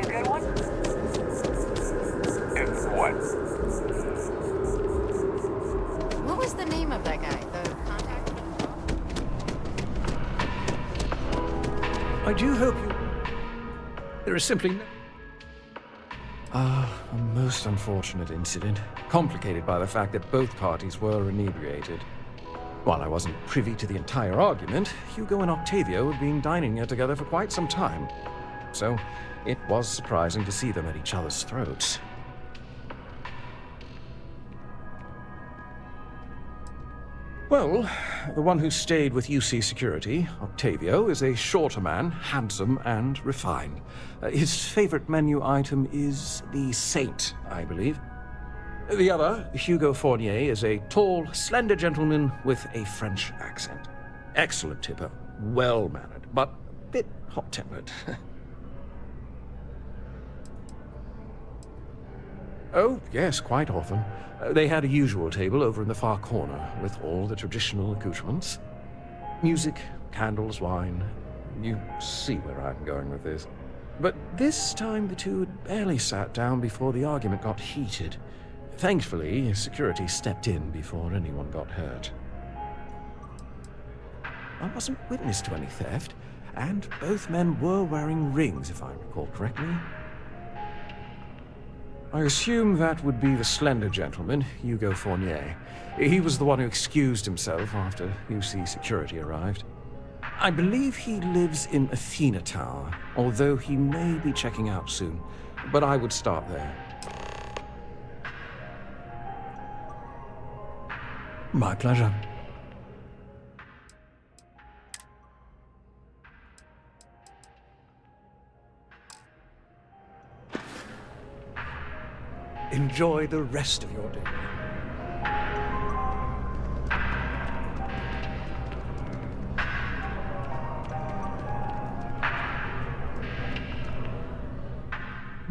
a good one? What? What was the name of that guy? The contact? I do hope you... There is simply no... A most unfortunate incident, complicated by the fact that both parties were inebriated. While I wasn't privy to the entire argument, Hugo and Octavio had been dining here together for quite some time. So, it was surprising to see them at each other's throats. Well, the one who stayed with UC Security, Octavio, is a shorter man, handsome and refined. His favorite menu item is the Saint, I believe. The other, Hugo Fournier, is a tall, slender gentleman with a French accent. Excellent tipper, well-mannered, but a bit hot-tempered. Oh, yes, quite often. They had a usual table over in the far corner, with all the traditional accoutrements. Music, candles, wine. You see where I'm going with this. But this time the two had barely sat down before the argument got heated. Thankfully, security stepped in before anyone got hurt. I wasn't witness to any theft, and both men were wearing rings, if I recall correctly. I assume that would be the slender gentleman, Hugo Fournier. He was the one who excused himself after UC security arrived. I believe he lives in Athena Tower, although he may be checking out soon. But I would start there. My pleasure. Enjoy the rest of your day.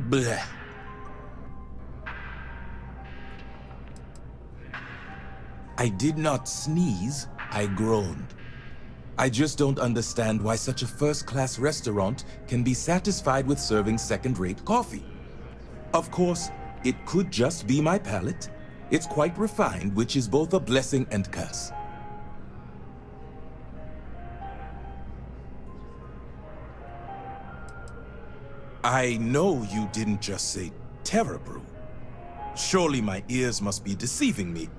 Bleh. I did not sneeze, I groaned. I just don't understand why such a first-class restaurant can be satisfied with serving second-rate coffee. Of course, it could just be my palate. It's quite refined, which is both a blessing and curse. I know you didn't just say Terra Brew. Surely my ears must be deceiving me.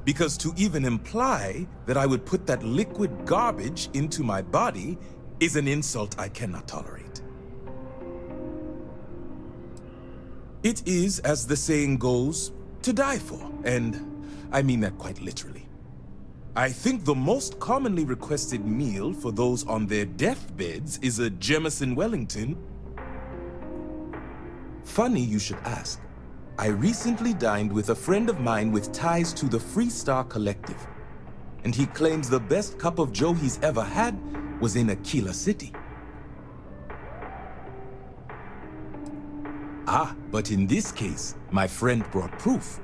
Because to even imply that I would put that liquid garbage into my body is an insult I cannot tolerate. It is, as the saying goes, to die for, and I mean that quite literally. I think the most commonly requested meal for those on their deathbeds is a Jemison Wellington. Funny you should ask. I recently dined with a friend of mine with ties to the Freestar Collective, and he claims the best cup of joe he's ever had was in Aquila City. Ah, but in this case, my friend brought proof.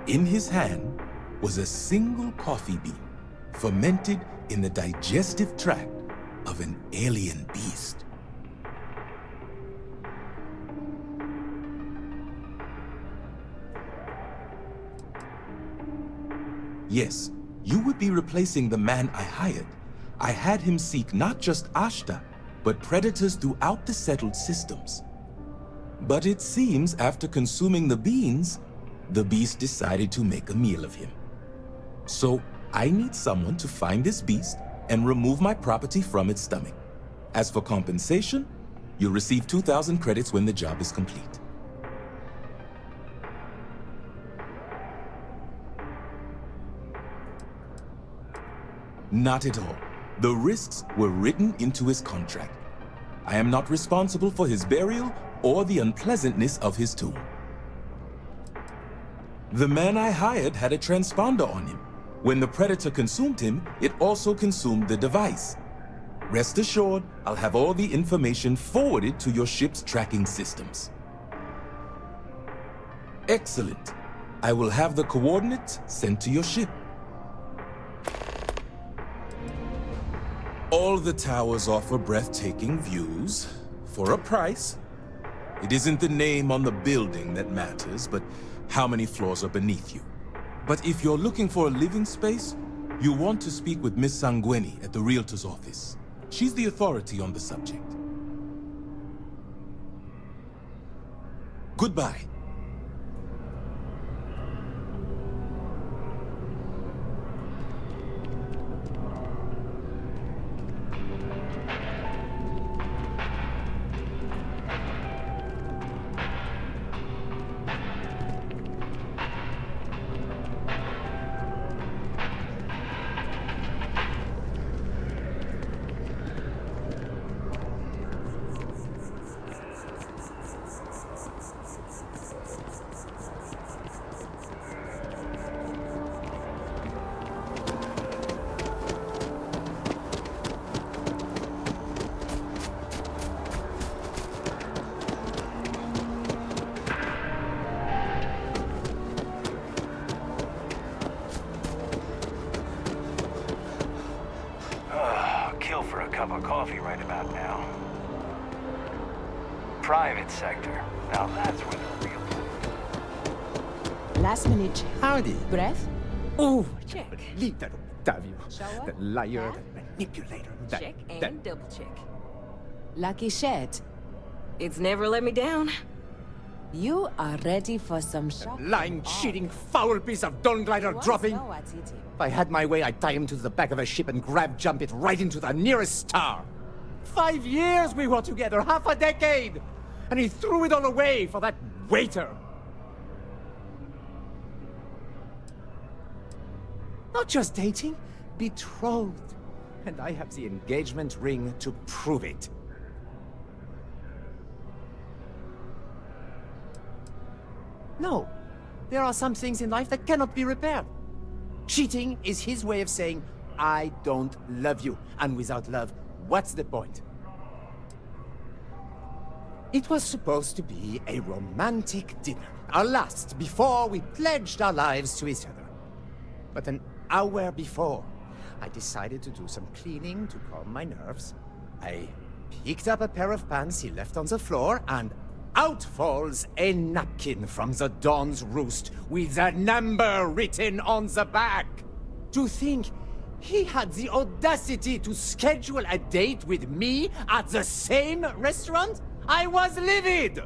In his hand was a single coffee bean, fermented in the digestive tract of an alien beast. Yes, you would be replacing the man I hired. I had him seek not just Ashta, but predators throughout the settled systems. But it seems after consuming the beans, the beast decided to make a meal of him. So I need someone to find this beast and remove my property from its stomach. As for compensation, you'll receive 2,000 credits when the job is complete. Not at all. The risks were written into his contract. I am not responsible for his burial or the unpleasantness of his tomb. The man I hired had a transponder on him. When the predator consumed him, it also consumed the device. Rest assured, I'll have all the information forwarded to your ship's tracking systems. Excellent. I will have the coordinates sent to your ship. All the towers offer breathtaking views for a price. It isn't the name on the building that matters, but how many floors are beneath you. But if you're looking for a living space, you want to speak with Miss Sanguini at the Realtor's office. She's the authority on the subject. Goodbye. For a cup of coffee right about now. Private sector. Now that's where the real... Last minute check. Howdy. Breath? Oh, Check. leave that Octavio. Shower? That liar, Bath? that manipulator. That, Check and that... double check. Lucky shed. It's never let me down. You are ready for some shopping. lying, cheating, foul piece of Dawn Glider dropping. Know what's eating. If I had my way, I'd tie him to the back of a ship and jump it right into the nearest star. 5 years we were together, half a decade! And he threw it all away for that waiter. Not just dating, betrothed. And I have the engagement ring to prove it. No, there are some things in life that cannot be repaired. Cheating is his way of saying, I don't love you. And without love, what's the point? It was supposed to be a romantic dinner. Our last, before we pledged our lives to each other. But an hour before, I decided to do some cleaning to calm my nerves. I picked up a pair of pants he left on the floor, and out falls a napkin from the Dawn's roost with a number written on the back. To think he had the audacity to schedule a date with me at the same restaurant? I was livid!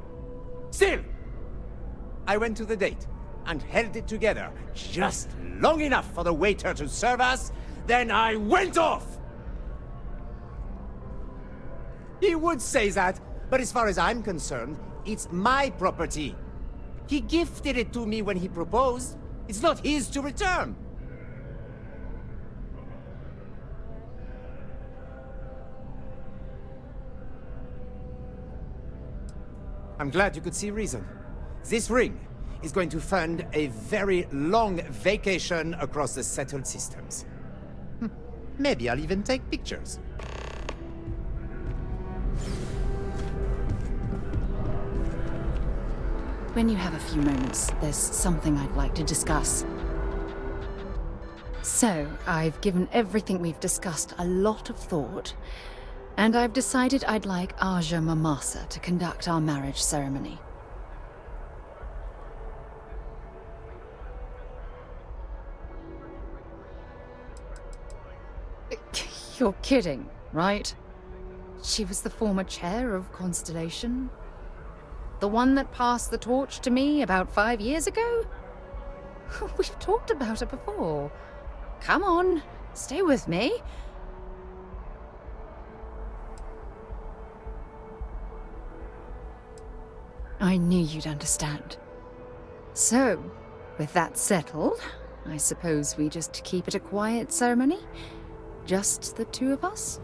Still, I went to the date and held it together just long enough for the waiter to serve us, then I went off! He would say that, but as far as I'm concerned, it's my property. He gifted it to me when he proposed. It's not his to return. I'm glad you could see reason. This ring is going to fund a very long vacation across the settled systems. Maybe I'll even take pictures. When you have a few moments, there's something I'd like to discuss. So, I've given everything we've discussed a lot of thought, and I've decided I'd like Aja Mamasa to conduct our marriage ceremony. You're kidding, right? She was the former chair of Constellation. The one that passed the torch to me about 5 years ago? We've talked about her before. Come on, stay with me. I knew you'd understand. So, with that settled, I suppose we just keep it a quiet ceremony? Just the two of us?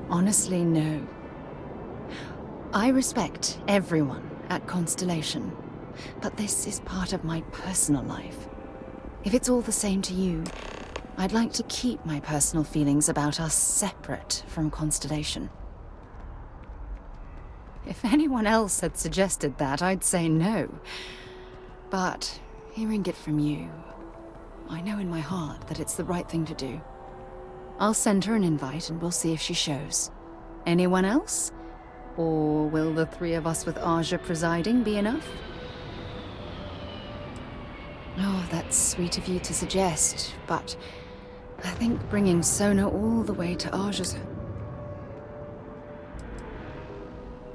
Honestly, no. I respect everyone at Constellation, but this is part of my personal life. If it's all the same to you, I'd like to keep my personal feelings about us separate from Constellation. If anyone else had suggested that, I'd say no. But hearing it from you, I know in my heart that it's the right thing to do. I'll send her an invite and we'll see if she shows. Anyone else? Or will the three of us with Aja presiding be enough? Oh, that's sweet of you to suggest, but I think bringing Sona all the way to Aja's...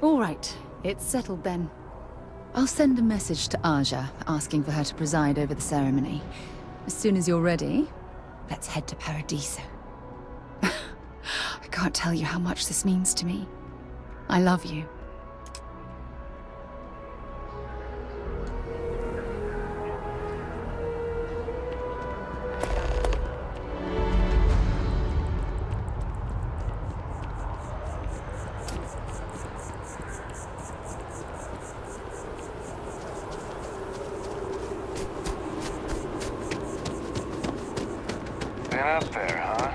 All right, it's settled then. I'll send a message to Aja, asking for her to preside over the ceremony. As soon as you're ready, let's head to Paradiso. I can't tell you how much this means to me. I love you. Been up there, huh?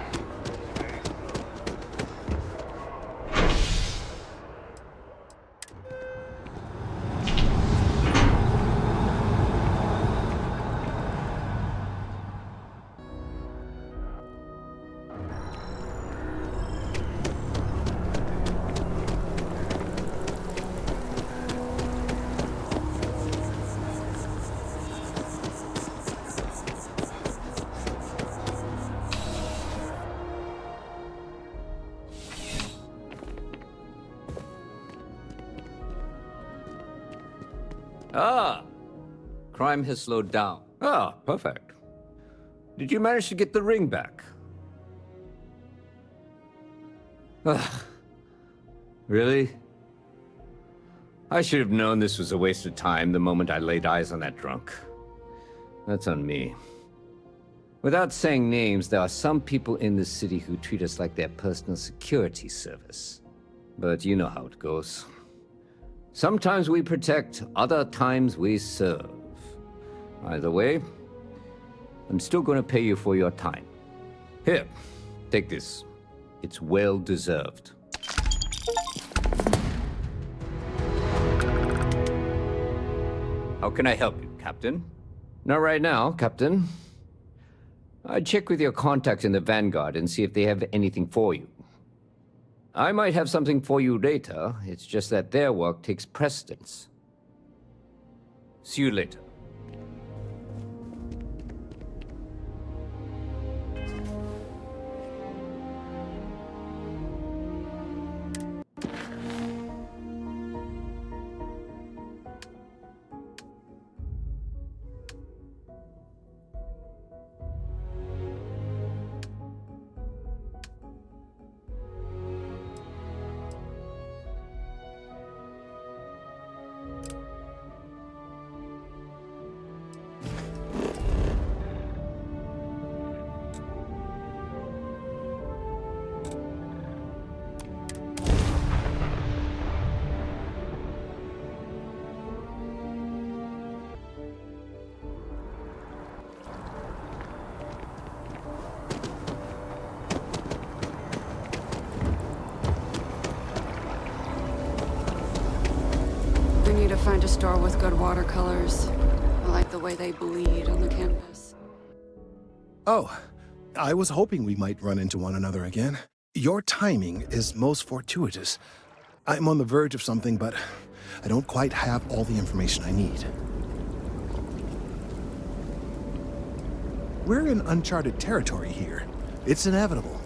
Ah, crime has slowed down. Ah, perfect. Did you manage to get the ring back? Ugh. Really? I should have known this was a waste of time the moment I laid eyes on that drunk. That's on me. Without saying names, there are some people in this city who treat us like their personal security service. But you know how it goes. Sometimes we protect, other times we serve. Either way, I'm still going to pay you for your time. Here, take this. It's well deserved. How can I help you, Captain? Not right now, Captain. I'd check with your contacts in the Vanguard and see if they have anything for you. I might have something for you later, it's just that their work takes precedence. See you later. Find a store with good watercolors. I like the way they bleed on the canvas. Oh, I was hoping we might run into one another again. Your timing is most fortuitous. I'm on the verge of something, but I don't quite have all the information I need. We're in uncharted territory here. It's inevitable.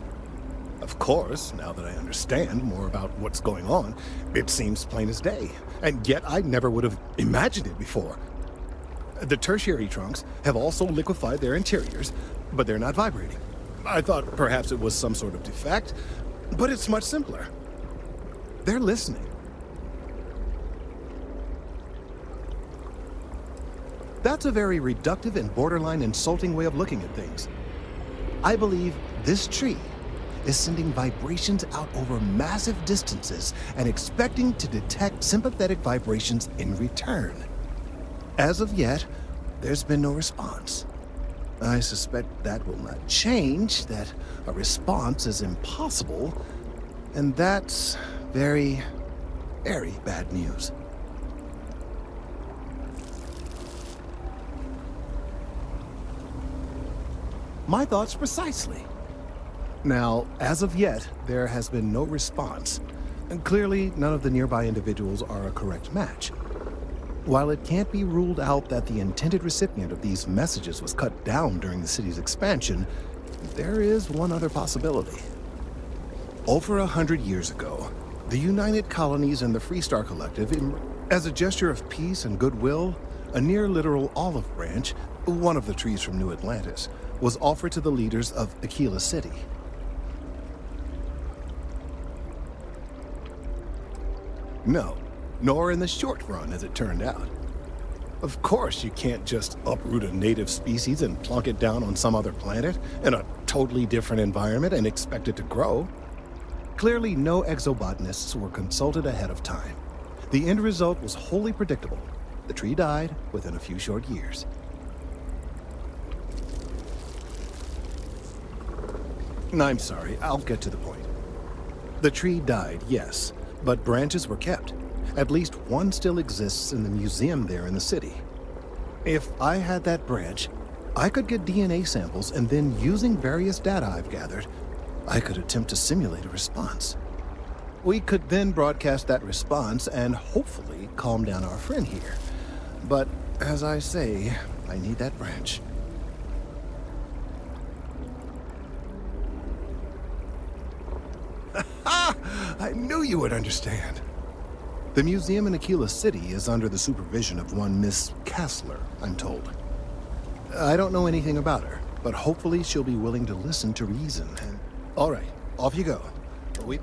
Of course, now that I understand more about what's going on, it seems plain as day. And yet I never would have imagined it before. The tertiary trunks have also liquefied their interiors, but they're not vibrating. I thought perhaps it was some sort of defect, but it's much simpler. They're listening. That's a very reductive and borderline insulting way of looking at things. I believe this tree is sending vibrations out over massive distances and expecting to detect sympathetic vibrations in return. As of yet, there's been no response. I suspect that will not change, that a response is impossible, and that's very, very bad news. My thoughts precisely. Now, as of yet, there has been no response. And clearly, none of the nearby individuals are a correct match. While it can't be ruled out that the intended recipient of these messages was cut down during the city's expansion, there is one other possibility. Over 100 years ago, the United Colonies and the Freestar Collective, as a gesture of peace and goodwill, a near-literal olive branch, one of the trees from New Atlantis, was offered to the leaders of Aquila City. No, nor in the short run, as it turned out. Of course, you can't just uproot a native species and plunk it down on some other planet in a totally different environment and expect it to grow. Clearly, no exobotanists were consulted ahead of time. The end result was wholly predictable. The tree died within a few short years. I'm sorry, I'll get to the point. The tree died, yes, but branches were kept. At least one still exists in the museum there in the city. If I had that branch, I could get DNA samples, and then using various data I've gathered, I could attempt to simulate a response. We could then broadcast that response and hopefully calm down our friend here. But as I say, I need that branch. I knew you would understand. The museum in Aquila City is under the supervision of one Miss Kassler, I'm told. I don't know anything about her, but hopefully she'll be willing to listen to reason. And all right, off you go. We...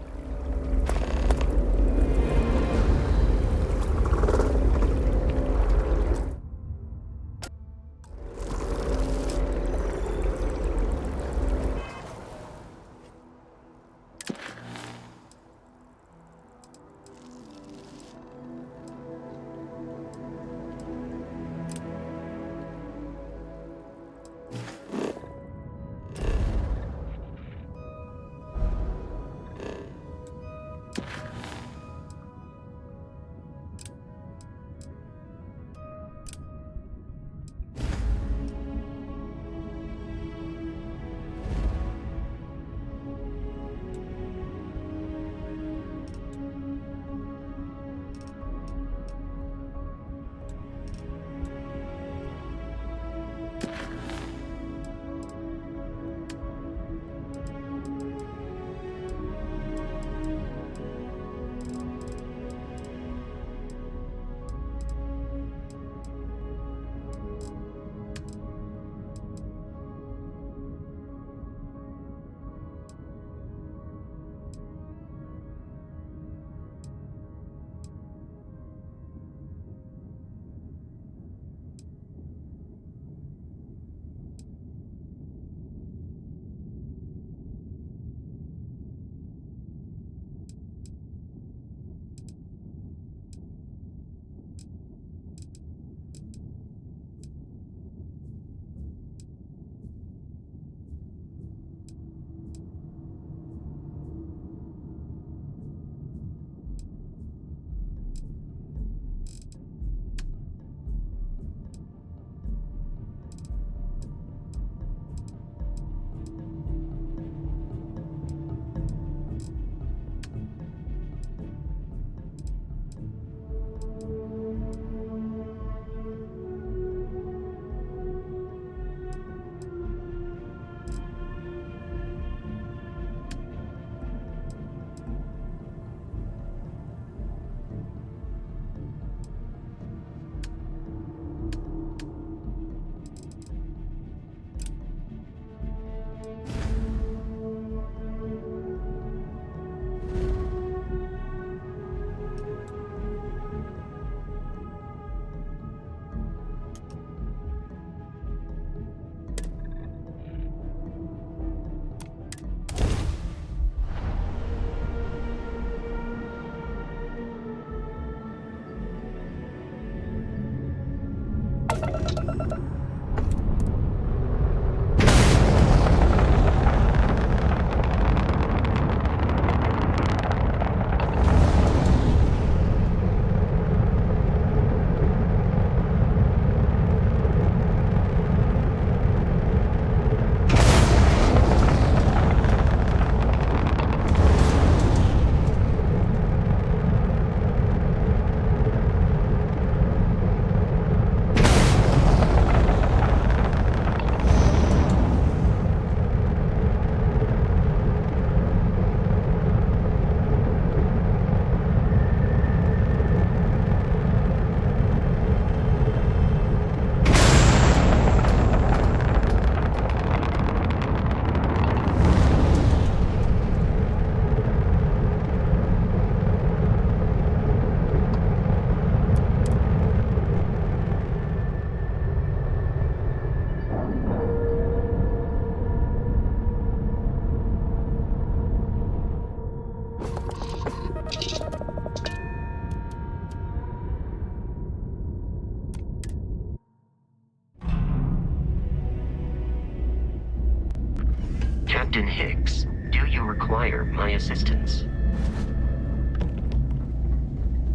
Captain Hicks, do you require my assistance?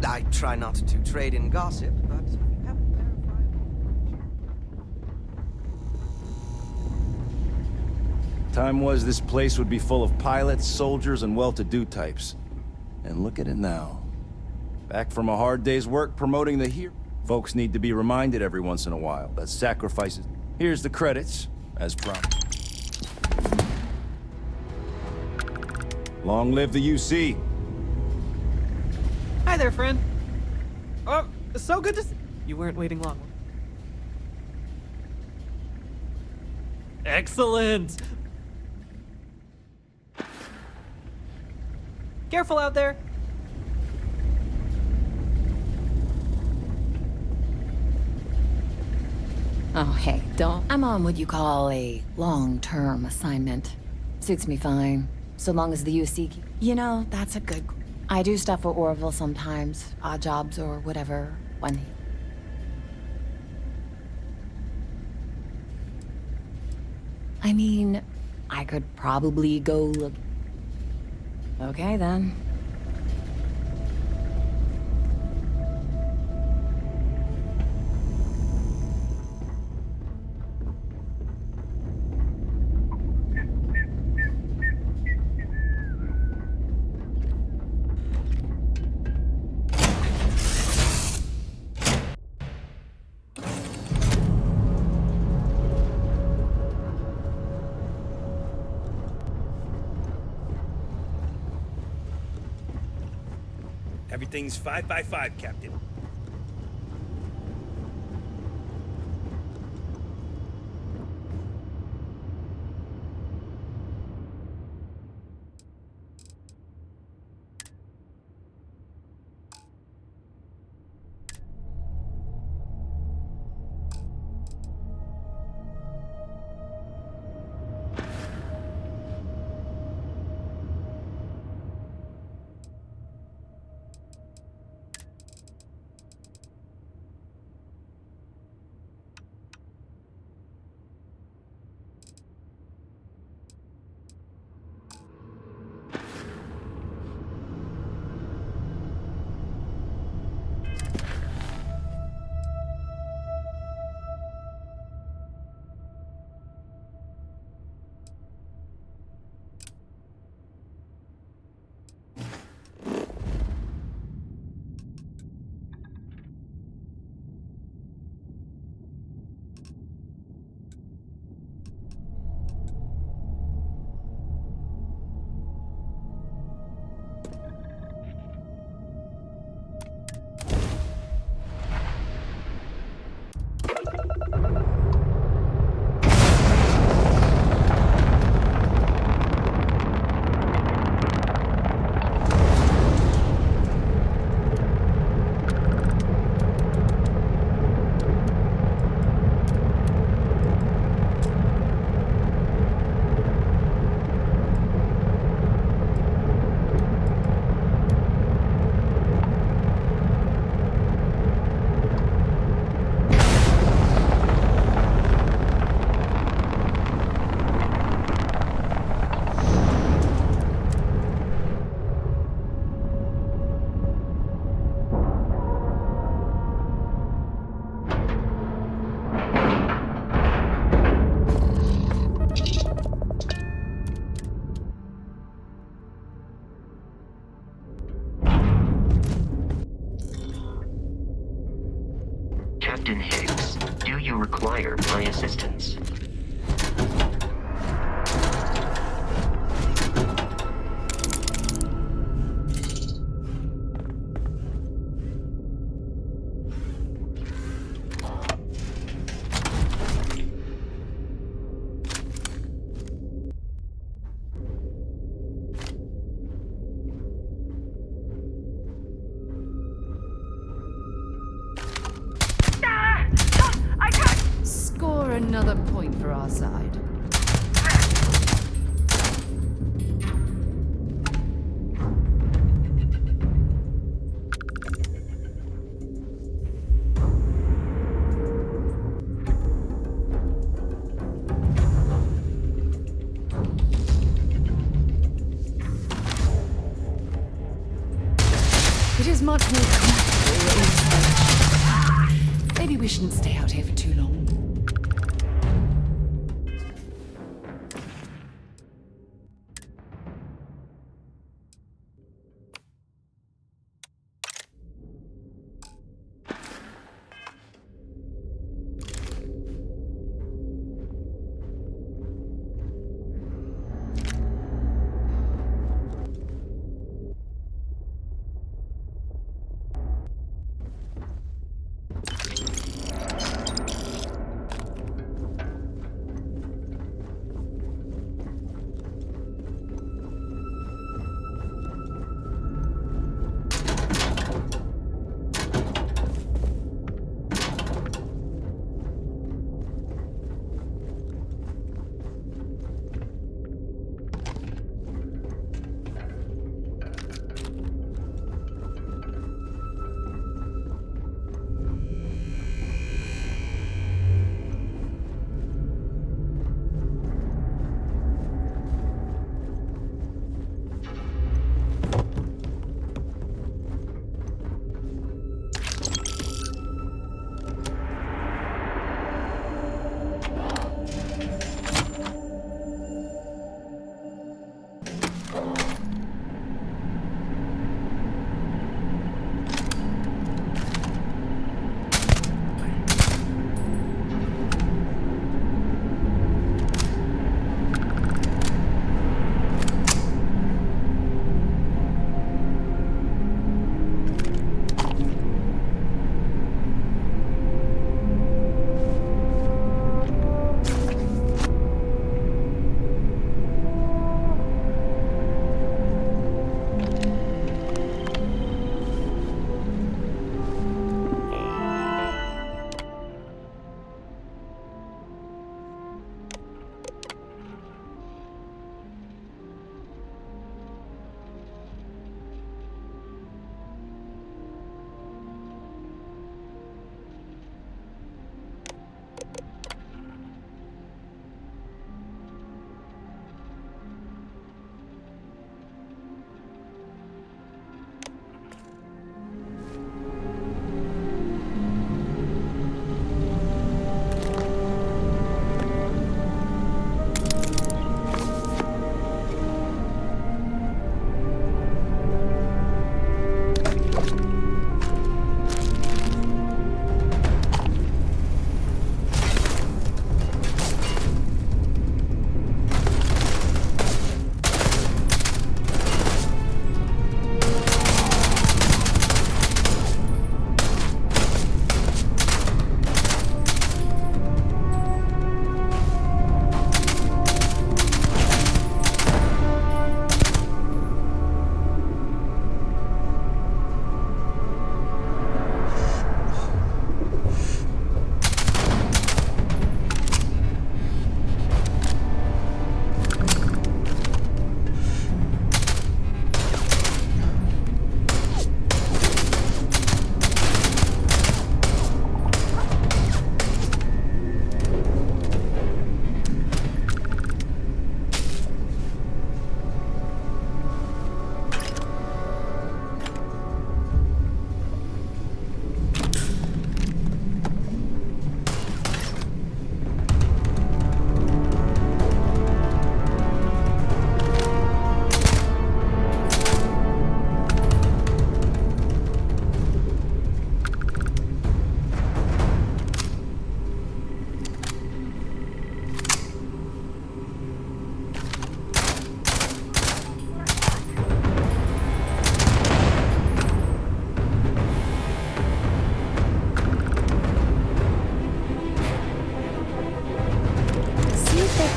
I try not to trade in gossip, but you haven't verified. Time was this place would be full of pilots, soldiers, and well-to-do types. And look at it now. Back from a hard day's work promoting the hero. Folks need to be reminded every once in a while that sacrifices... Here's the credits, as promised. Long live the UC. Hi there, friend. Oh, so good to see... You weren't waiting long. Excellent! Careful out there! Oh, hey, don't. I'm on what you call a long-term assignment. Suits me fine, so long as the UC... You know, that's a good... I do stuff for Orville sometimes, odd jobs or whatever, when he... I mean, I could probably go look... Okay, then. Everything's 5 by 5, Captain. Captain Hicks, do you require my assistance? Score another point for our side. It is much more comfortable inside. Maybe we shouldn't stay out here for too long.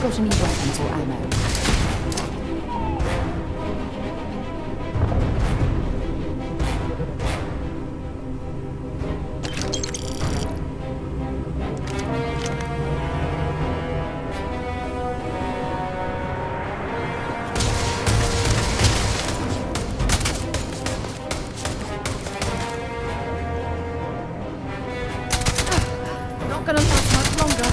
got any weapons or ammo? Not gonna last much longer.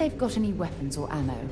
they've got any weapons or ammo.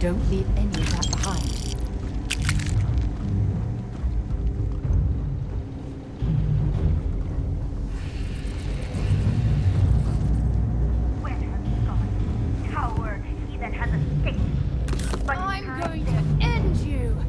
Don't leave any of that behind. Where have you gone? Coward, he that has escaped. But I'm going to end you!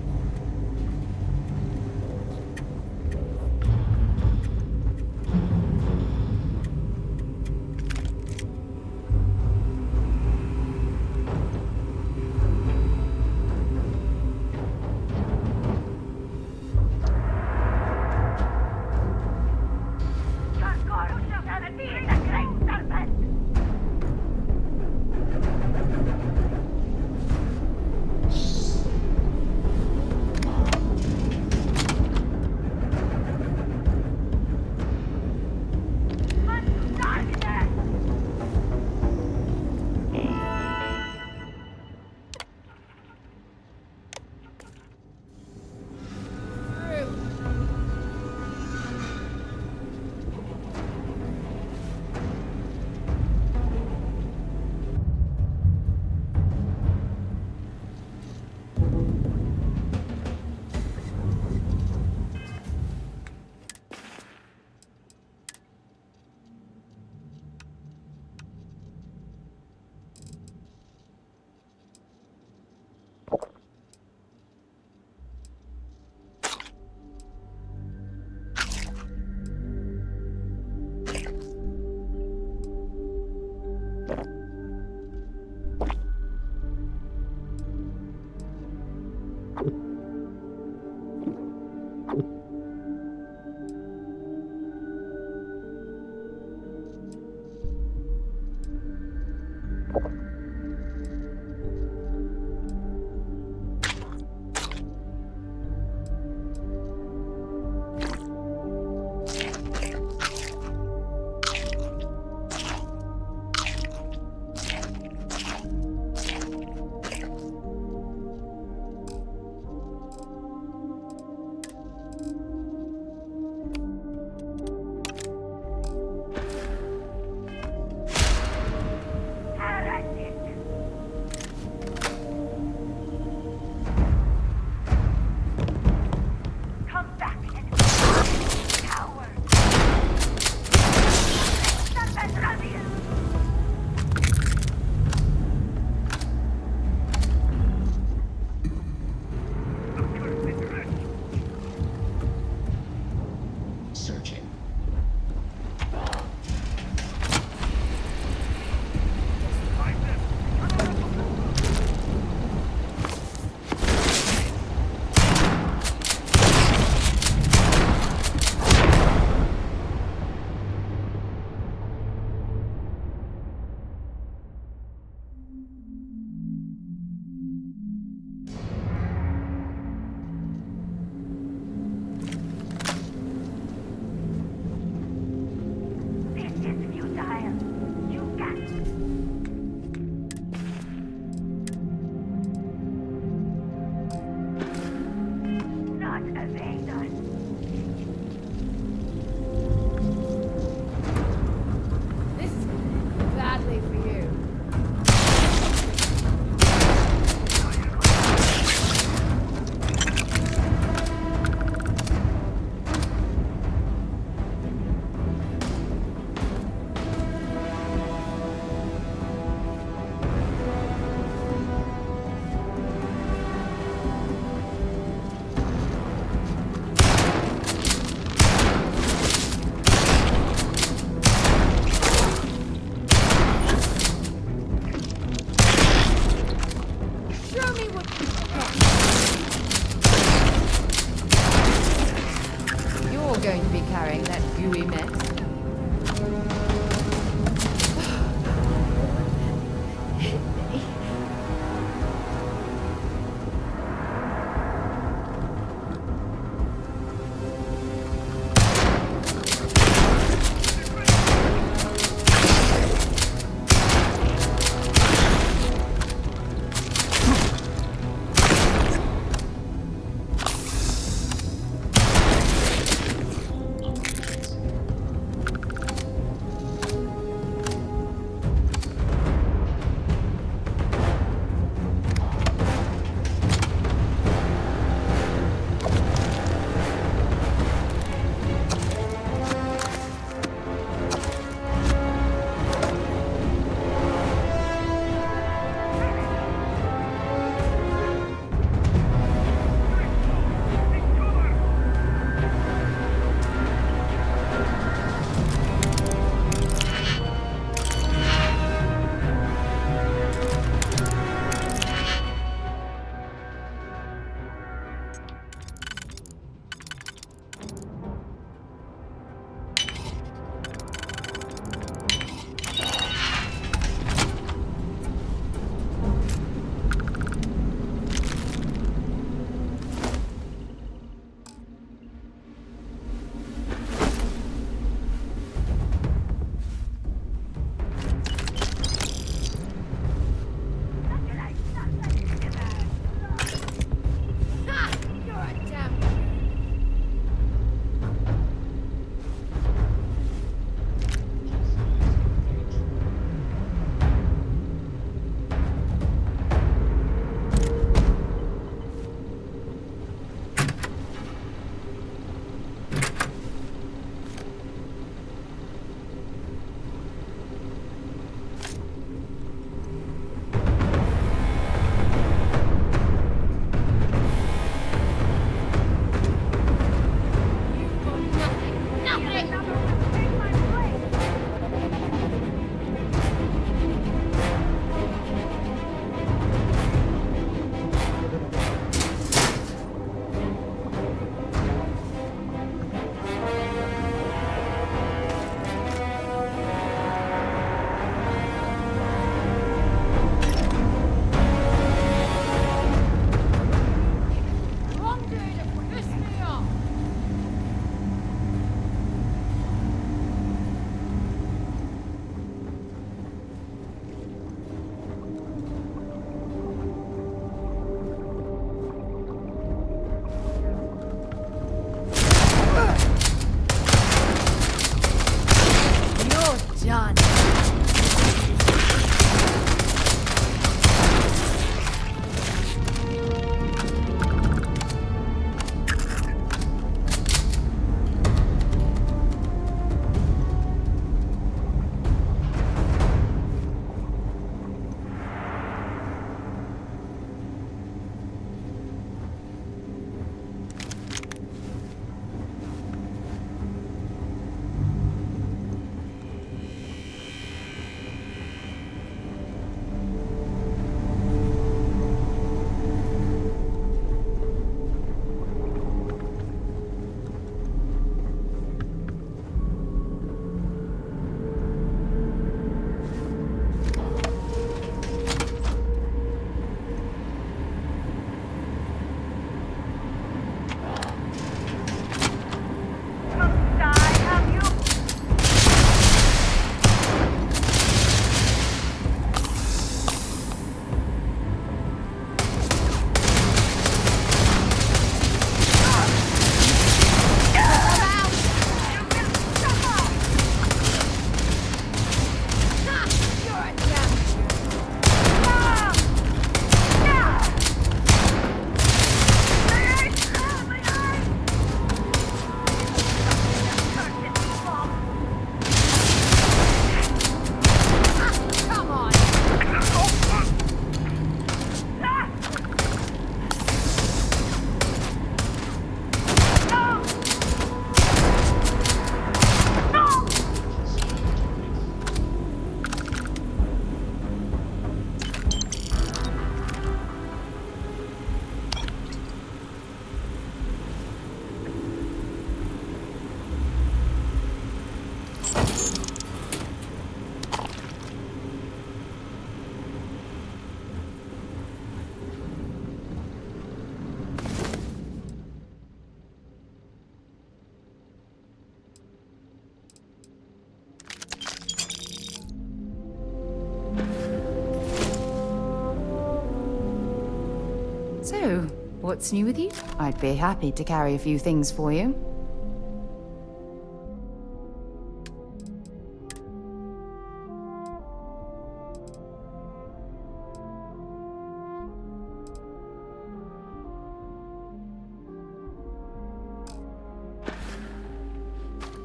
So, what's new with you? I'd be happy to carry a few things for you.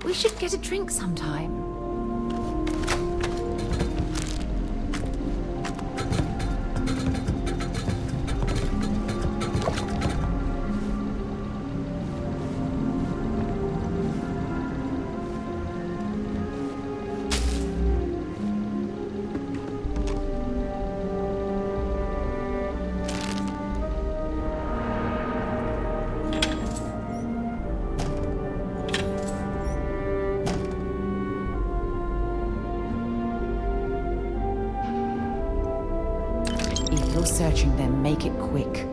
We should get a drink sometime. If you're searching them, make it quick.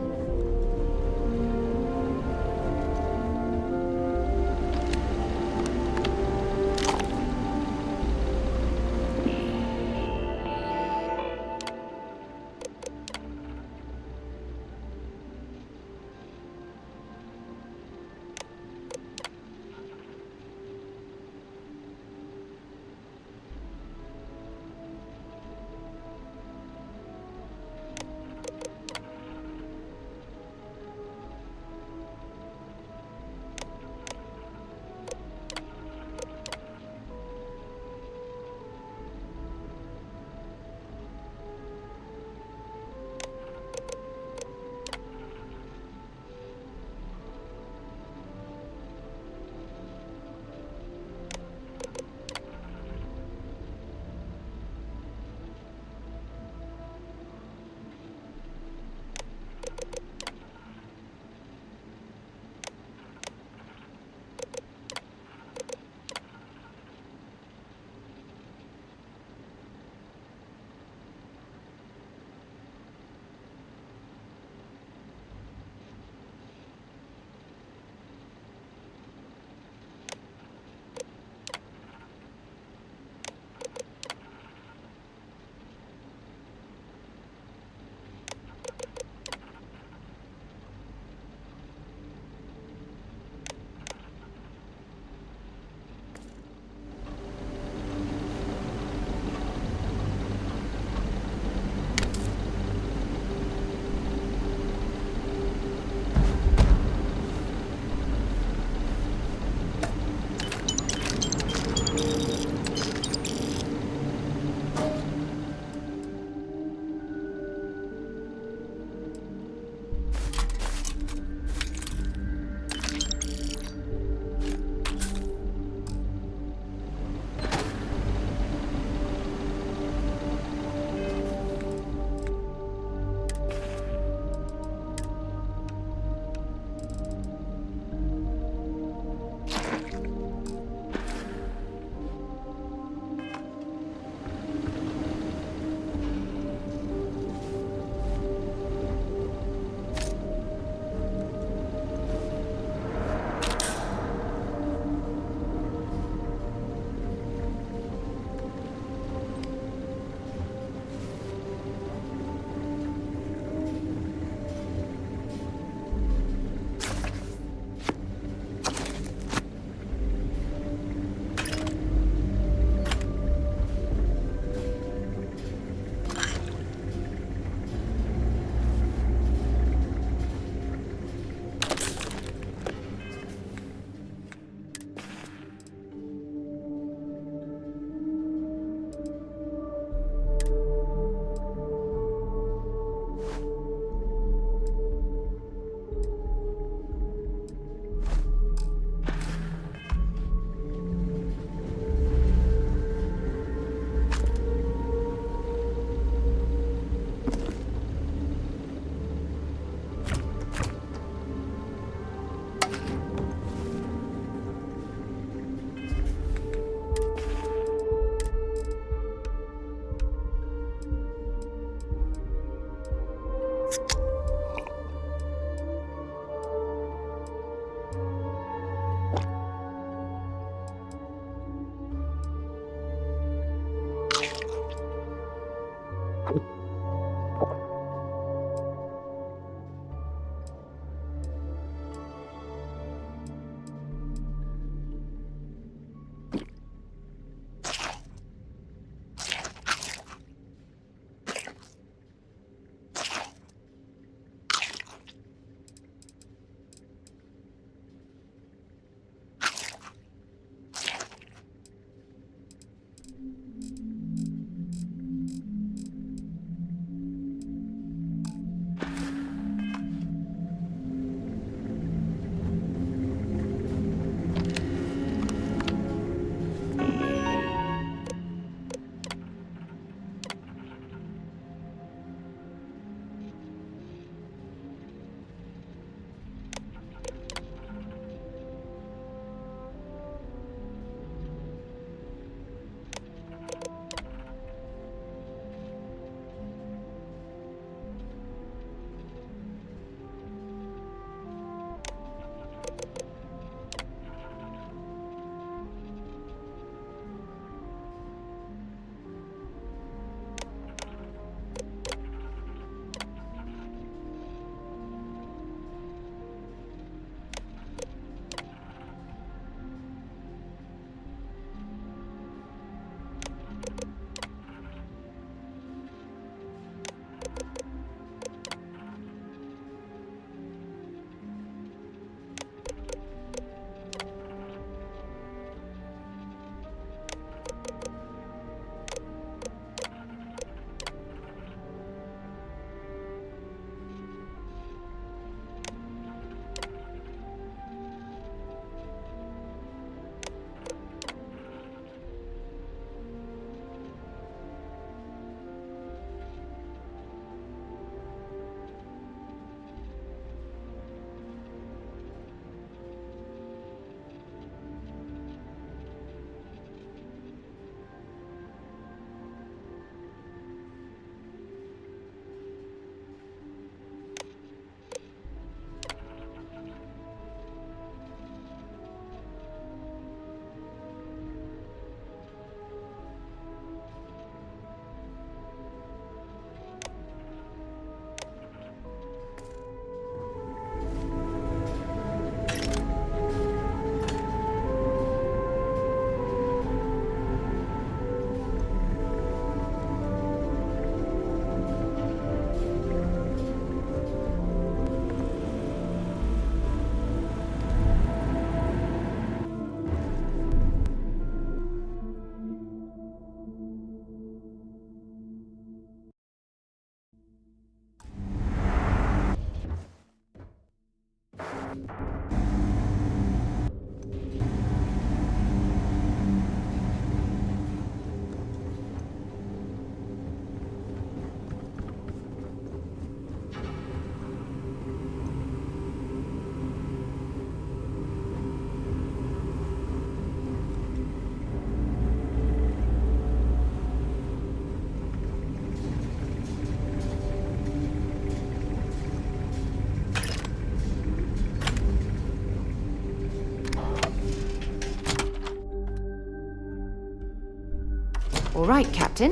right, Captain.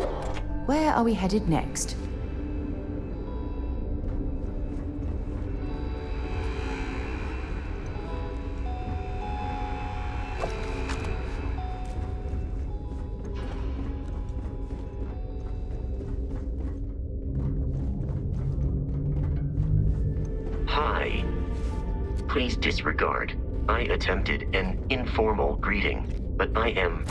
Where are we headed next? Hi. Please disregard. I attempted an informal greeting, but I am